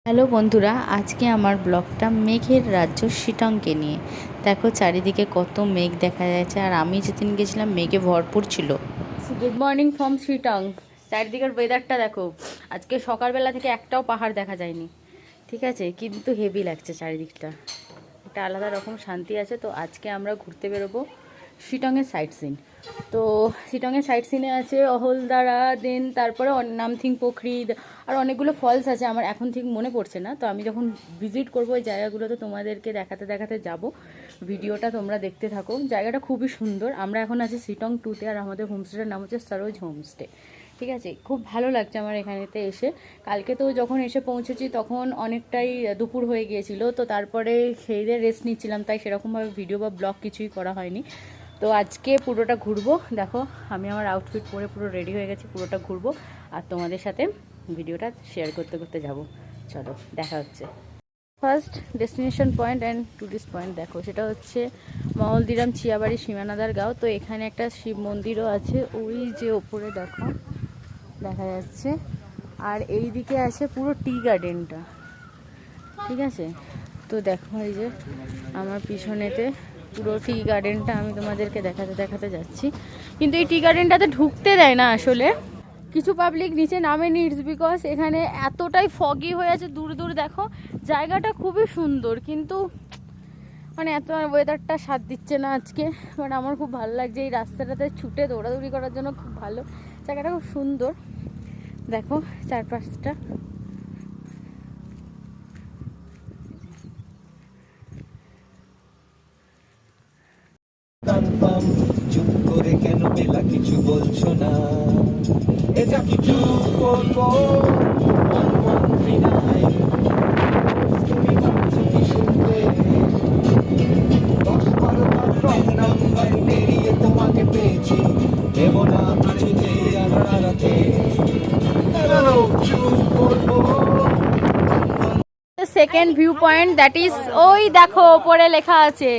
Hello বন্ধুরা, আজকে আমার ব্লগটা মেঘের রাজ্য শিটংকে নিয়ে। দেখো চারিদিকে কত মেঘ দেখা যাচ্ছে, আর আমি যেদিন গেছিলাম মেঘে ভরপুর ছিল। Good morning from Sittong. চারিদিকের ওয়েদারটা দেখো, আজকে সকালবেলা থেকে একটাও পাহাড় দেখা যায়নি, ঠিক আছে, কিন্তু হেভি লাগছে চারিদিকটা, একটা আলাদা রকম শান্তি আছে। তো আজকে আমরা ঘুরতে বেরোবো শিটংয়ের সাইট সিন। তো শিটংয়ের সাইট সিনে আছে অহলদারা, দেন তারপরে নামথিং পোখরি, আর অনেকগুলো ফলস আছে, আমার এখন ঠিক মনে পড়ছে না। তো আমি যখন ভিজিট করবো ওই জায়গাগুলো তো তোমাদেরকে দেখাতে দেখাতে যাব, ভিডিওটা তোমরা দেখতে থাকো। জায়গাটা খুবই সুন্দর। আমরা এখন আছি শিটং 2-তে, আর আমাদের হোমস্টেটার নাম হচ্ছে সরোজ হোমস্টে, ঠিক আছে। খুব ভালো লাগছে আমার এখানেতে এসে। কালকে তো যখন এসে পৌঁছেছি তখন অনেকটাই দুপুর হয়ে গিয়েছিল, তো তারপরে খেয়ে রেস্ট নিচ্ছিলাম, তাই সেরকমভাবে ভিডিও বা ব্লগ কিছুই করা হয়নি। তো আজকে পুরোটা ঘুরবো। দেখো আমি আমার আউটফিট পরে পুরো রেডি হয়ে গেছি, পুরোটা ঘুরবো আর তোমাদের সাথে ভিডিওটা শেয়ার করতে করতে যাব। চলো দেখা হচ্ছে। First destination point and tourist point দেখো, সেটা হচ্ছে মহলদিরাম চিয়াবাড়ি সীমানাদার গাঁও। তো এখানে একটা শিব মন্দিরও আছে, ওই যে ওপরে দেখো দেখা যাচ্ছে। আর এই দিকে আছে পুরো টি গার্ডেনটা, ঠিক আছে। তো দেখো এই যে আমার পিছনেতে পুরো টি গার্ডেনটা আমি তোমাদেরকে দেখাতে দেখাতে যাচ্ছি, কিন্তু এই টি গার্ডেনটাতে ঢুকতে দেয় না আসলে। কিছু পাবলিক নিচে নামেনি, ইটস বিকজ এখানে এতটাই ফগি হয়ে আছে। দূর দূর দেখো জায়গাটা খুবই সুন্দর, কিন্তু মানে এত ওয়েদারটা সাথ দিচ্ছে না আজকে। বাট আমার খুব ভালো লাগছে, এই রাস্তাটাতে ছুটে দৌড়াদৌড়ি করার জন্য খুব ভালো। জায়গাটা খুব সুন্দর, দেখো চারপাশটা। চুপ করে কেন বেলা কিছু বলছো না? এটা কি 2441139? তুমি ভাবছো কি শুনবে? 10-12 নাম্বার পেরিয়ে তোমাকে পেয়েছি, দেব না কিছুতে আড়াতে। Hello 244। Second view point that is, ওই দেখো ওপরে লেখা আছে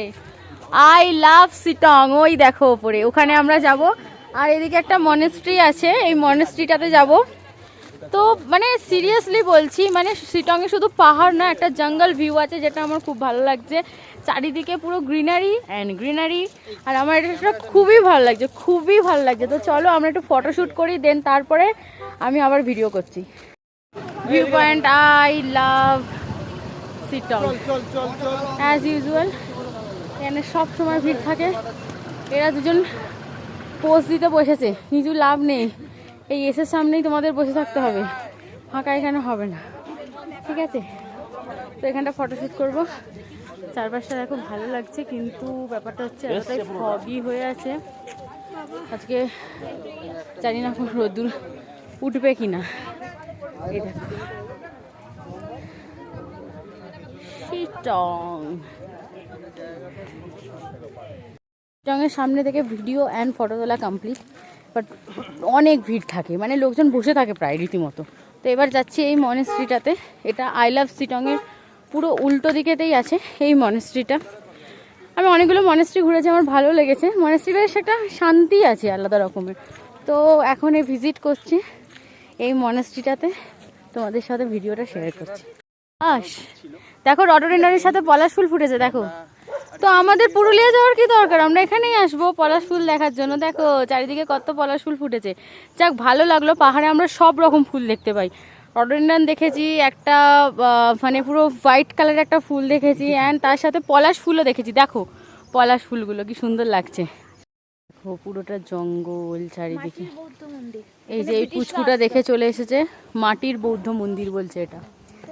আই লাভ শিটং, ওই দেখো ওপরে, ওখানে আমরা যাব। আর এদিকে একটা মনেস্ট্রি আছে, এই মনেস্ট্রিটাতে যাব। তো মানে সিরিয়াসলি বলছি, মানে শিটংয়ে শুধু পাহাড় না, একটা জঙ্গল ভিউ আছে, যেটা আমার খুব ভালো লাগছে। চারিদিকে পুরো গ্রিনারি অ্যান্ড গ্রিনারি, আর আমার এটা খুবই ভালো লাগছে, খুবই ভালো লাগছে। তো চলো আমরা একটু ফটোশ্যুট করি, দেন তারপরে আমি আবার ভিডিও করছি। View point I love Sittong as usual. এখানে সব সময় ভিড় থাকে। এরা দুজন পোস্ট দিতে বসেছে, কিছু লাভ নেই, এই এসের সামনেই তোমাদের বসে থাকতে হবে, ফাঁকা এখানে হবে না, ঠিক আছে। তো এখানটা ফটোশ্যুট করবো। চারপাশটা দেখো ভালো লাগছে, কিন্তু ব্যাপারটা হচ্ছে এতটাই ফগি হয়ে আছে আজকে, জানি না এখন রোদ্দুর উঠবে কিনা। এই দেখো শিটং। শিটংয়ের সামনে থেকে ভিডিও অ্যান্ড ফটো তোলা কমপ্লিট, বাট অনেক ভিড় থাকে, মানে লোকজন বসে থাকে প্রায় রীতিমতো। তো এবার যাচ্ছি এই মনেস্ট্রিটাতে। এটা আই লাভ শিটংয়ের পুরো উল্টো দিকেতেই আছে এই মনেস্ট্রিটা। আমি অনেকগুলো মনেস্ট্রি ঘুরেছি, আমার ভালো লেগেছে। মনেস্ট্রিটার সেটা শান্তি আছে আলাদা রকমের। তো এখন এই ভিজিট করছি এই মনেস্ট্রিটাতে, তোমাদের সাথে ভিডিওটা শেয়ার করছি। আস দেখো রডোডেন্ডনের সাথে পলাশ ফুল ফুটেছে দেখো। তো আমাদের পুরুলিয়া যাওয়ার কি দরকার, আমরা এখানেই আসবো পলাশ ফুল দেখার জন্য। দেখো চারিদিকে কত পলাশ ফুল ফুটেছে, যাক ভালো লাগলো। পাহাড়ে আমরা সব রকম ফুল দেখতে পাই। রডোডেন্ডন দেখেছি একটা, মানে পুরো হোয়াইট কালারের একটা ফুল দেখেছি, অ্যান্ড তার সাথে পলাশ ফুলও দেখেছি। দেখো পলাশ ফুলগুলো কি সুন্দর লাগছে। দেখো পুরোটা জঙ্গল চারিদিকে। এই যে এই পুচকুটা দেখে চলে এসেছে, মাটির বৌদ্ধ মন্দির বলছে এটা।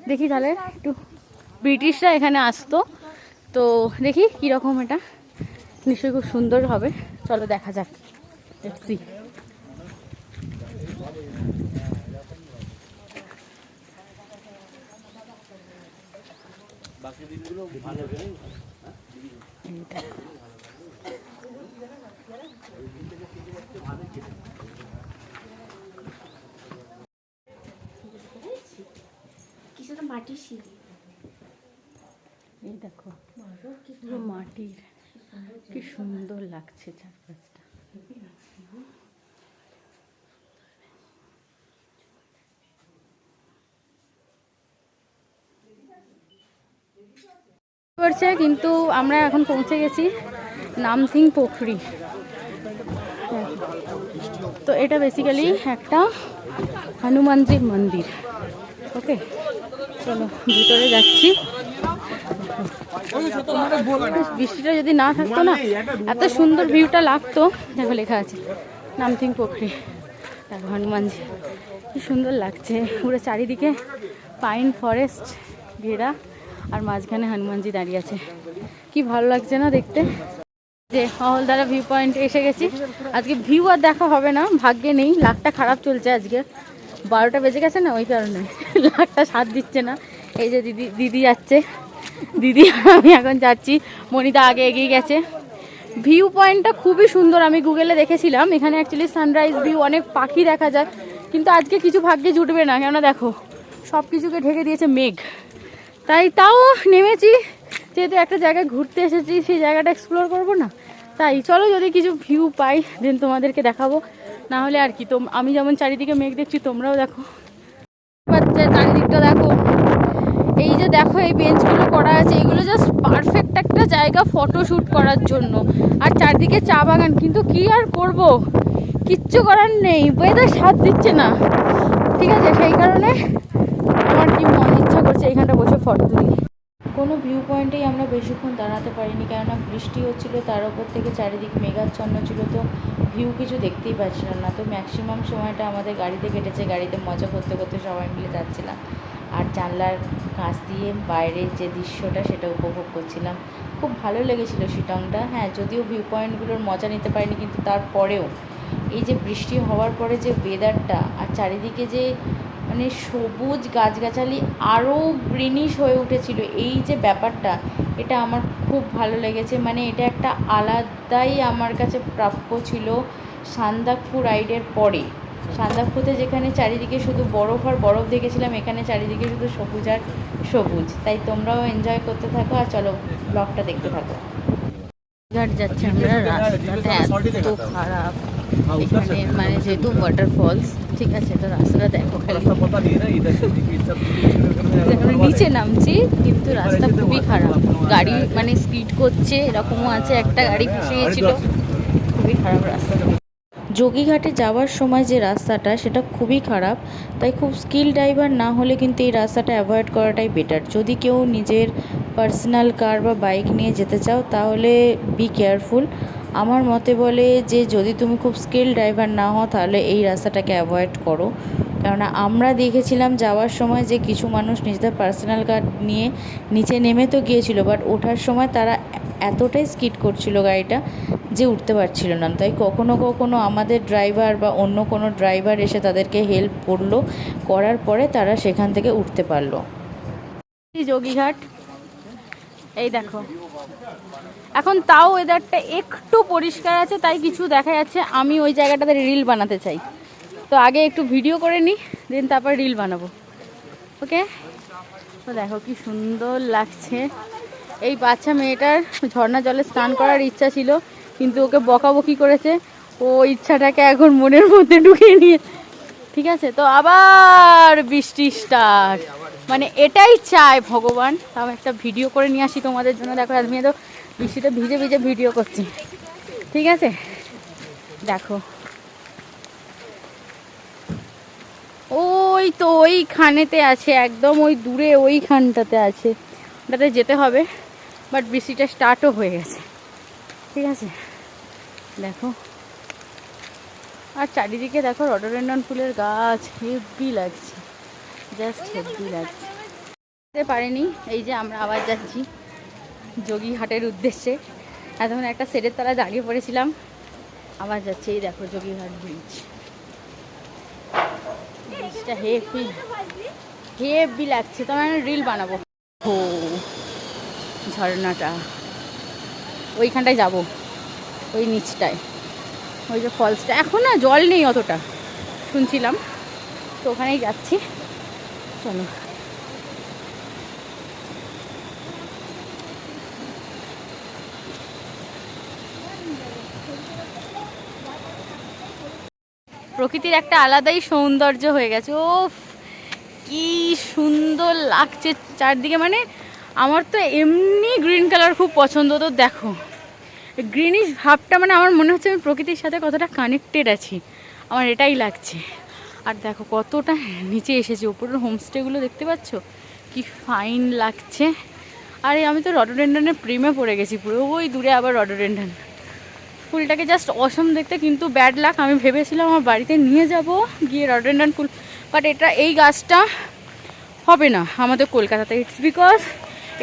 দেখি তাহলে একটু, ব্রিটিশরা এখানে আসতো, তো দেখি কীরকম, এটা নিশ্চয়ই খুব সুন্দর হবে। চলো দেখা যাক, দেখছি। মাটির সিঁড়ি, এই দেখো পুরো মাটির, কি সুন্দর লাগছে চারপাশটা। করছে, কিন্তু আমরা এখন পৌঁছে গেছি নামথিং পুখরি। তো এটা বেসিক্যালি একটা হনুমানজির মন্দির। ওকে, চলো ভিতরে যাচ্ছি। বৃষ্টিটা যদি না থাকতো না, এত সুন্দর ভিউটা লাগতো। দেখো লেখা আছে নামথিং পুখরি, দেখো হনুমানজি, কি সুন্দর লাগছে। পুরো চারিদিকে পাইন ফরেস্ট ঘেরা, আর মাঝখানে হনুমানজি দাঁড়িয়ে আছে। কি ভালো লাগছে না দেখতে। যে হলদারা ভিউ পয়েন্টে এসে গেছি। আজকে ভিউ আর দেখা হবে না, ভাগ্যে নেই। লাকটা খারাপ চলছে আজকে, 12টা বেজে গেছে না, ওই কারণে লাকটা সাথ দিচ্ছে না। এই যে দিদি যাচ্ছে, দিদি আমি এখন যাচ্ছি, মনিতা আগে এগিয়ে গেছে। ভিউ পয়েন্টটা খুবই সুন্দর, আমি গুগলে দেখেছিলাম। এখানে অ্যাকচুয়ালি সানরাইজ ভিউ, অনেক পাখি দেখা যায়, কিন্তু আজকে কিছু ভাগ্যে জুটবে না। কেননা দেখো সব কিছুকে ঢেকে দিয়েছে মেঘ। তাও নেমেছি, যেহেতু একটা জায়গায় ঘুরতে এসেছি, সেই জায়গাটা এক্সপ্লোর করবো না? তাই চলো, যদি কিছু ভিউ পাই দেন তোমাদেরকে দেখাবো, না হলে আর কি। তো আমি যেমন চারিদিকে মেঘ দেখছি, তোমরাও দেখো। চারিদিকটা দেখো, এই যে দেখো এই বেঞ্চগুলো করা আছে, এগুলো জাস্ট পারফেক্ট একটা জায়গা ফটোশ্যুট করার জন্য। আর চারদিকে চা বাগান, কিন্তু কি আর করব, কিচ্ছু করার নেই, ওয়েদার সাথ দিচ্ছে না। ঠিক আছে, সেই কারণে আমার কি ইচ্ছা করছে এইখানটা বসে ফটো তুলি। কোনো ভিউ পয়েন্টেই আমরা বেশিক্ষণ দাঁড়াতে পারিনি, কেননা বৃষ্টি হচ্ছিলো, তার উপর থেকে চারিদিক মেঘাচ্ছন্ন ছিল। তো ভিউ কিছু দেখতেই পাচ্ছিলাম না। তো ম্যাক্সিমাম সময়টা আমাদের গাড়িতে কেটেছে, গাড়িতে মজা করতে করতে সবাই মিলে যাচ্ছিলাম, আর জানলার কাছ দিয়ে বাইরের যে দৃশ্যটা সেটা উপভোগ করছিলাম। খুব ভালো লেগেছিলো শিটংটা। হ্যাঁ, যদিও ভিউ পয়েন্টগুলোর মজা নিতে পারিনি, কিন্তু তারপরেও এই যে বৃষ্টি হওয়ার পরে যে ওয়েদারটা, আর চারিদিকে যে মানে সবুজ গাছগাছালি আরও গ্রিনিশ হয়ে উঠেছিল, এই যে ব্যাপারটা, এটা আমার খুব ভালো লেগেছে। মানে এটা একটা আলাদাই আমার কাছে প্রাপ্য ছিল সান্দাকফু রাইডের পরে। সান্দাকফুতে যেখানে চারিদিকে শুধু বরফ আর বরফ দেখেছিলাম, এখানে চারিদিকে শুধু সবুজ আর সবুজ। তাই তোমরাও এনজয় করতে থাকো, আর চলো ব্লগটা দেখতে থাকো। ঘাট যাচ্ছি আমরা, রাস্তাটা এত খারাপ এখানে, মানে যেহেতু ওয়াটারফলস। ঠিক আছে, তো রাস্তাটা দেখো, নিচে নামছি, কিন্তু রাস্তা খুবই খারাপ। গাড়ি মানে স্পিড করছে, এরকমও আছে, একটা গাড়ি ফেসে গিয়েছিল। খুবই খারাপ রাস্তা। যোগীঘাটে যাওয়ার সময় যে রাস্তাটা, সেটা খুবই খারাপ। তাই খুব স্কিল ড্রাইভার না হলে কিন্তু এই রাস্তাটা অ্যাভয়েড করাটাই বেটার। যদি কেউ নিজের পার্সোনাল কার বা বাইক নিয়ে যেতে চাও, তাহলে বি কেয়ারফুল। আমার মতে বলে যে যদি তুমি খুব স্কিল ড্রাইভার না হও, তাহলে এই রাস্তাটাকে অ্যাভয়েড করো। কেননা আমরা দেখেছিলাম যাওয়ার সময় যে কিছু মানুষ নিজেদের পার্সোনাল কার নিয়ে নিচে নেমে তো গিয়েছিল, বাট ওঠার সময় তারা এতটাই স্কিড করছিল গাড়িটা যে উঠতে পারছিল না। তাই কখনো কখনো আমাদের ড্রাইভার বা অন্য কোনো ড্রাইভার এসে তাদেরকে হেল্প করলো, করার পরে তারা সেখান থেকে উঠতে পারলো। যোগীঘাট, এই দেখো, এখন তাও ওয়েদারটা একটু পরিষ্কার আছে, তাই কিছু দেখা যাচ্ছে। আমি ওই জায়গাটাতে রিল বানাতে চাই, তো আগে একটু ভিডিও করে নিই, দেন তারপর রিল বানাবো। ওকে, তো দেখো কি সুন্দর লাগছে। এই বাচ্চা মেয়েটার ঝর্ণা জলে স্নান করার ইচ্ছা ছিল, কিন্তু ওকে বকাবকি করেছে, ও ইচ্ছাটাকে এখন মনের মধ্যে ঢুকিয়ে নিয়ে। ঠিক আছে, তো আবার বৃষ্টি স্টার্ট, মানে এটাই চাই ভগবান। তাও একটা ভিডিও করে নিয়ে আসি তোমাদের জন্য। দেখো আমি তো বৃষ্টিতে ভিজে ভিজে ভিডিও করছি। ঠিক আছে, দেখো ওই তো ওইখানেতে আছে, একদম ওই দূরে ওইখানটাতে আছে, ওটাতে যেতে হবে। বাট বৃষ্টিটা স্টার্টও হয়ে গেছে। ঠিক আছে, দেখো, আর চারিদিকে দেখো রডোডেন্ড্রন ফুলের গাছ, হেভি লাগছে, জাস্ট হেভি লাগছে। পারিনি, এই যে আমরা আবার যাচ্ছি যোগীঘাটের উদ্দেশ্যে। এতক্ষণ একটা সেটের তলায় দাঁড়িয়ে পড়েছিলাম, আবার যাচ্ছি। এই দেখো যোগীঘাট ব্রিজ, ব্রিজটা হেভি হেভি লাগছে। তো আমি রিল বানাবো। ও ঝর্ণাটা ওইখানটায় যাব, ওই নিচটায়, ওই যে ফলসটা। এখন না জল নেই অতটা, শুনছিলাম, তো ওখানেই যাচ্ছি। চলো, প্রকৃতির একটা আলাদাই সৌন্দর্য হয়ে গেছে। ও কি সুন্দর লাগছে চারদিকে, মানে আমার তো এমনি গ্রিন কালার খুব পছন্দ, তো দেখো গ্রিনিশ ভাবটা মানে আমার মনে হচ্ছে আমি প্রকৃতির সাথে কতটা কানেক্টেড আছি, আমার এটাই লাগছে। আর দেখো কতটা নিচে এসেছি, ওপরের হোমস্টেগুলো দেখতে পাচ্ছ কি ফাইন লাগছে। আরে আমি তো রডোডেন্ড্রনের প্রেমে পড়ে গেছি পুরো, ওই দূরে আবার রডোডেন্ড্রন ফুলটাকে জাস্ট অসম দেখতে, কিন্তু ব্যাড লাক, আমি ভেবেছিলাম আমার বাড়িতে নিয়ে যাব গিয়ে রডোডেন্ড্রন ফুল, বাট এই গাছটা হবে না আমাদের কলকাতাতে। ইটস বিকজ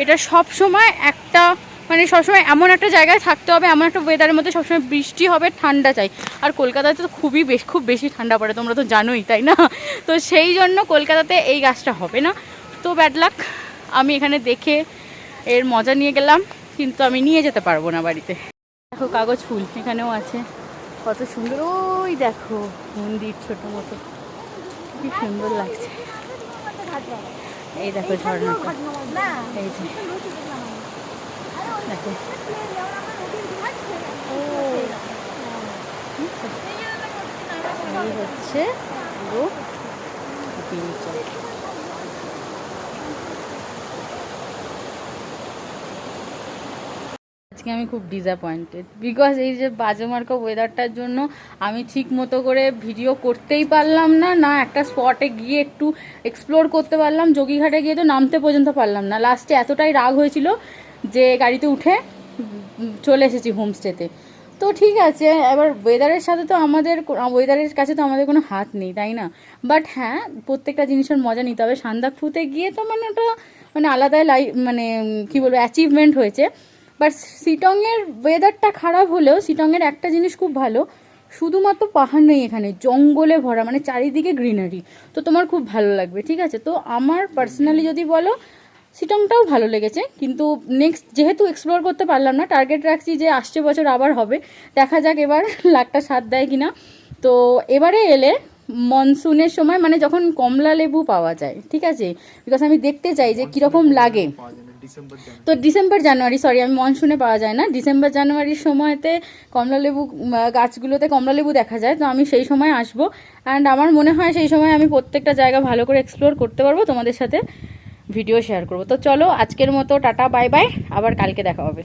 এটা সব সময় একটা মানে সবসময় এমন একটা জায়গায় থাকতে হবে, এমন একটা ওয়েদারের মধ্যে সবসময় বৃষ্টি হবে, ঠান্ডা চাই। আর কলকাতাতে তো খুব বেশি ঠান্ডা পড়ে, তোমরা তো জানোই তাই না? তো সেই জন্য কলকাতাতে এই গাছটা হবে না। তো ব্যাড লাক, আমি এখানে দেখে এর মজা নিয়ে গেলাম, কিন্তু আমি নিয়ে যেতে পারবো না বাড়িতে। দেখো কাগজ ফুল এখানেও আছে, কত সুন্দর। ওই দেখো মন্দির ছোট মতো, কি সুন্দর লাগছে। এই দেখো ঝর্ণাটা, এই যে দেখো এই হচ্ছে পুরো ভিউটা। আজকে আমি খুব ডিসঅ্যাপয়েন্টেড, বিকজ এই যে বাজেমার্কা ওয়েদারটার জন্য আমি ঠিক মতো করে ভিডিও করতেই পারলাম না, না একটা স্পটে গিয়ে একটু এক্সপ্লোর করতে পারলাম, যোগীঘাটে গিয়ে তো নামতে পর্যন্ত পারলাম না। লাস্টে এতটাই রাগ হয়েছিল যে গাড়িতে উঠে চলে এসেছি হোমস্টেতে। তো ঠিক আছে, এবার ওয়েদারের সাথে তো আমাদের ওয়েদারের কাছে তো আমাদের কোনো হাত নেই তাই না? বাট হ্যাঁ, প্রত্যেকটা জিনিসের মজা নিতে হবে। সান্দাকফুতে গিয়ে তো মানে ওটা মানে আলাদাই মানে কী বলবো অ্যাচিভমেন্ট হয়েছে। বাট শিটংয়ের ওয়েদারটা খারাপ হলেও শিটংয়ের একটা জিনিস খুব ভালো, শুধুমাত্র পাহাড় নেই এখানে, জঙ্গলে ভরা, মানে চারিদিকে গ্রিনারি, তো তোমার খুব ভালো লাগবে। ঠিক আছে, তো আমার পার্সোনালি যদি বলো শিটংটাও ভালো লেগেছে, কিন্তু নেক্সট যেহেতু এক্সপ্লোর করতে পারলাম না, টার্গেট রাখছি যে আসছে বছর আবার হবে, দেখা যাক এবার লাকটা সাথ দেয় কিনা। তো এবারে এলে মনসুনের সময়, মানে যখন কমলা লেবু পাওয়া যায়, ঠিক আছে, বিকজ আমি দেখতে চাই যে কীরকম লাগে। তো ডিসেম্বর জানুয়ারি, সরি আমি মনসুনে পাওয়া যায় না, ডিসেম্বর জানুয়ারির সময়তে কমলালেবু গাছগুলোতে কমলালেবু দেখা যায়, তো আমি সেই সময় আসবো। অ্যান্ড আমার মনে হয় সেই সময় আমি প্রত্যেকটা জায়গা ভালো করে এক্সপ্লোর করতে পারবো, তোমাদের সাথে ভিডিও শেয়ার করবো। তো চলো আজকের মতো টাটা বাই বাই, আবার কালকে দেখা হবে।